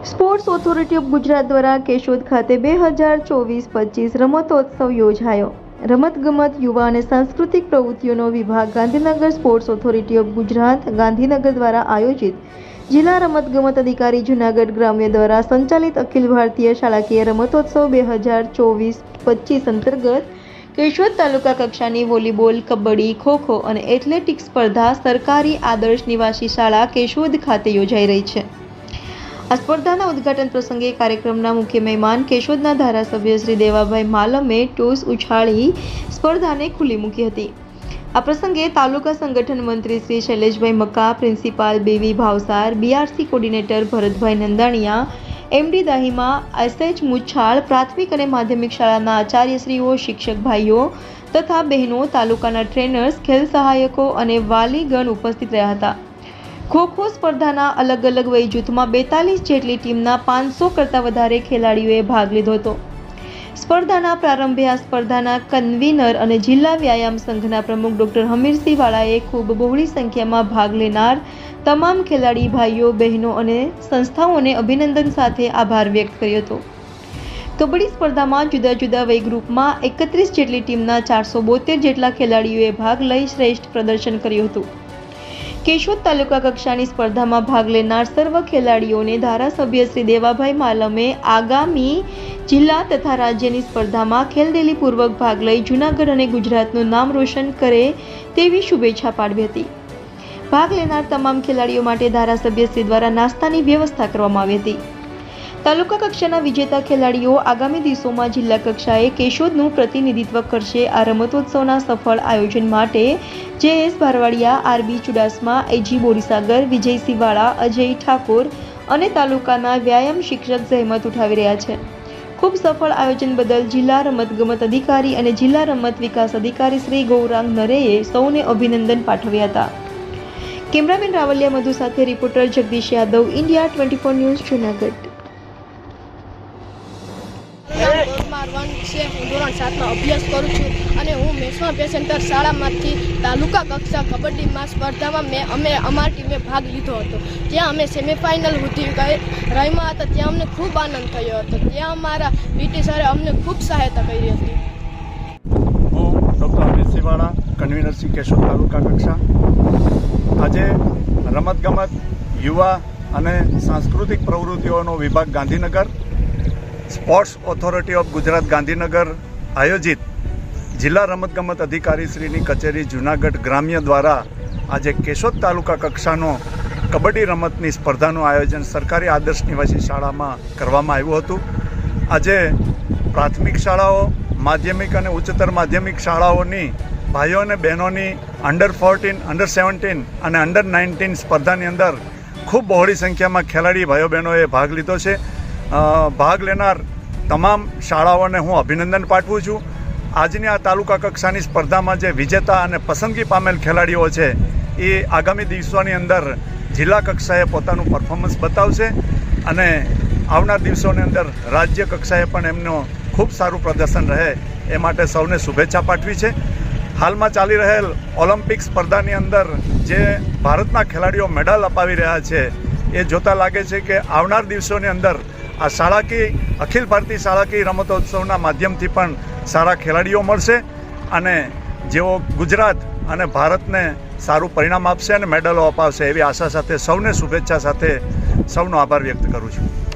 Sports authority of Gujarat દ્વારા કેશોદ ખાતે 2024-25 રમતોત્સવ યોજાયો. રમતગમત, યુવા અને સાંસ્કૃતિક પ્રવૃત્તિઓનો વિભાગ Gandhinagar sports authority of Gujarat Gandhinagar દ્વારા આયોજિત જિલ્લા રમતગમત અધિકારી જૂનાગઢ ગ્રામ્ય દ્વારા સંચાલિત અખિલ ભારતીય શાળાકીય રમતોત્સવ 2024-25 અંતર્ગત કેશોદ તાલુકા કક્ષાની વોલીબોલ, કબડ્ડી, ખોખો અને એથ્લેટિક્સ સ્પર્ધા સરકારી આદર્શ નિવાસી શાળા કેશોદ ખાતે યોજાઈ રહી છે. આ સ્પર્ધાના ઉદ્ઘાટન પ્રસંગે કાર્યક્રમના મુખ્ય મહેમાન કેશોદના ધારાસભ્ય શ્રી દેવાભાઈ માલમે ટોસ ઉછાળી સ્પર્ધાને ખુલ્લી મૂકી હતી. આ પ્રસંગે તાલુકા સંગઠન મંત્રી Shri Shaileshbhai Maka, principal BV Bhavsar, BRC coordinator Bharatbhai Nandaniya, MD Dahima, SH Muchhal, પ્રાથમિક અને માધ્યમિક શાળાના આચાર્યશ્રીઓ, શિક્ષક ભાઈઓ તથા બહેનો, તાલુકાના ટ્રેનર્સ, ખેલ સહાયકો અને વાલીગણ ઉપસ્થિત રહ્યા હતા. ખોખો સ્પર્ધાના અલગ અલગ વય જૂથમાં 42 જેટલી ટીમના 500 કરતાં વધારે ખેલાડીઓએ ભાગ લીધો હતો. સ્પર્ધાના પ્રારંભે આ સ્પર્ધાના કન્વીનર અને જિલ્લા વ્યાયામ સંઘના પ્રમુખ ડોક્ટર હમીરસિંહ વાળાએ ખૂબ બહોળી સંખ્યામાં ભાગ લેનાર તમામ ખેલાડી ભાઈઓ, બહેનો અને સંસ્થાઓને અભિનંદન સાથે આભાર વ્યક્ત કર્યો હતો. કબડ્ડી સ્પર્ધામાં જુદા જુદા વય ગ્રુપમાં 31 જેટલી ટીમના 472 જેટલા ખેલાડીઓએ ભાગ લઈ શ્રેષ્ઠ પ્રદર્શન કર્યું હતું. કેશોદ તાલુકા કક્ષાની સ્પર્ધામાં ભાગ લેનાર સર્વ ખેલાડીઓને ધારાસભ્ય શ્રી દેવાભાઈ માલમે આગામી જિલ્લા તથા રાજ્યની સ્પર્ધામાં ખેલદિલીપૂર્વક ભાગ લઈ જૂનાગઢ અને ગુજરાતનું નામ રોશન કરે તેવી શુભેચ્છા પાઠવી હતી. ભાગ લેનાર તમામ ખેલાડીઓ માટે ધારાસભ્ય શ્રી દ્વારા નાસ્તાની વ્યવસ્થા કરવામાં આવી હતી. તાલુકા કક્ષાના વિજેતા ખેલાડીઓ આગામી દિવસોમાં જિલ્લા કક્ષાએ કેશોદનું પ્રતિનિધિત્વ કરશે. આ રમતોત્સવના સફળ આયોજન માટે JS ભારવાડિયા, RB Chudasama, AG Borisagar, Vijaysinh વાળા, અજય ઠાકોર અને તાલુકાના વ્યાયામ શિક્ષક જહેમત ઉઠાવી રહ્યા છે. ખૂબ સફળ આયોજન બદલ જિલ્લા રમતગમત અધિકારી અને જિલ્લા રમત વિકાસ અધિકારી શ્રી ગૌરાંગ નરેએ સૌને અભિનંદન પાઠવ્યા હતા. કેમેરામેન રાવલિયા મધુ સાથે reporter Jagdish Yadav, India 24 news, Junagadh. હું ધોરણ 7માં અભ્યાસ કરું છું અને હું મેસમાં પેસેન્ટર શાળામાંથી તાલુકા કક્ષા કબડ્ડીમાં સ્પર્ધામાં અમે અમારી ટીમે ભાગ લીધો હતો. ત્યાં અમે સેમિફાઇનલ સુધી રમ્યા હતા. ત્યાં અમને ખૂબ આનંદ થયો હતો. ત્યાં અમારા પીટી સરે અમને ખૂબ સહાયતા કરી હતી. હું ડૉક્ટર અમિતસિંહ વાળા, કન્વીનર શ્રી કેશોદ તાલુકા કક્ષા. આજે રમતગમત, યુવા અને સાંસ્કૃતિક પ્રવૃત્તિઓનો વિભાગ Gandhinagar, sports authority of Gujarat Gandhinagar આયોજિત જિલ્લા રમતગમત અધિકારીશ્રીની કચેરી જૂનાગઢ ગ્રામ્ય દ્વારા આજે કેશોદ તાલુકા કક્ષાનો કબડ્ડી રમતની સ્પર્ધાનું આયોજન સરકારી આદર્શ નિવાસી શાળામાં કરવામાં આવ્યું હતું. આજે પ્રાથમિક શાળાઓ, માધ્યમિક અને ઉચ્ચતર માધ્યમિક શાળાઓની ભાઈઓ અને બહેનોની અંડર 14, અંડર 17 અને અંડર 19 સ્પર્ધાની અંદર ખૂબ બહોળી સંખ્યામાં ખેલાડી ભાઈઓ બહેનોએ ભાગ લીધો છે. ભાગ લેનાર તમામ શાળાઓને હું અભિનંદન પાઠવું છું. આજની આ તાલુકા કક્ષાની સ્પર્ધામાં જે વિજેતા અને પસંદગી પામેલ ખેલાડીઓ છે એ આગામી દિવસોની અંદર જિલ્લા કક્ષાએ પોતાનું પરફોર્મન્સ બતાવશે અને આવનાર દિવસોની અંદર રાજ્ય કક્ષાએ પણ એમનું ખૂબ સારું પ્રદર્શન રહે એ માટે સૌને શુભેચ્છા પાઠવી છે. હાલમાં ચાલી રહેલ ઓલિમ્પિક સ્પર્ધાની અંદર જે ભારતના ખેલાડીઓ મેડલ અપાવી રહ્યા છે એ જોતાં લાગે છે કે આવનાર દિવસોની અંદર આ શાળાકીય અખિલ ભારતીય શાળાકીય રમતોત્સવના માધ્યમથી પણ સારા ખેલાડીઓ મળશે અને જેઓ ગુજરાત અને ભારતને સારું પરિણામ આપશે અને મેડલો અપાવશે એવી આશા સાથે સૌને શુભેચ્છા સાથે સૌનો આભાર વ્યક્ત કરું છું.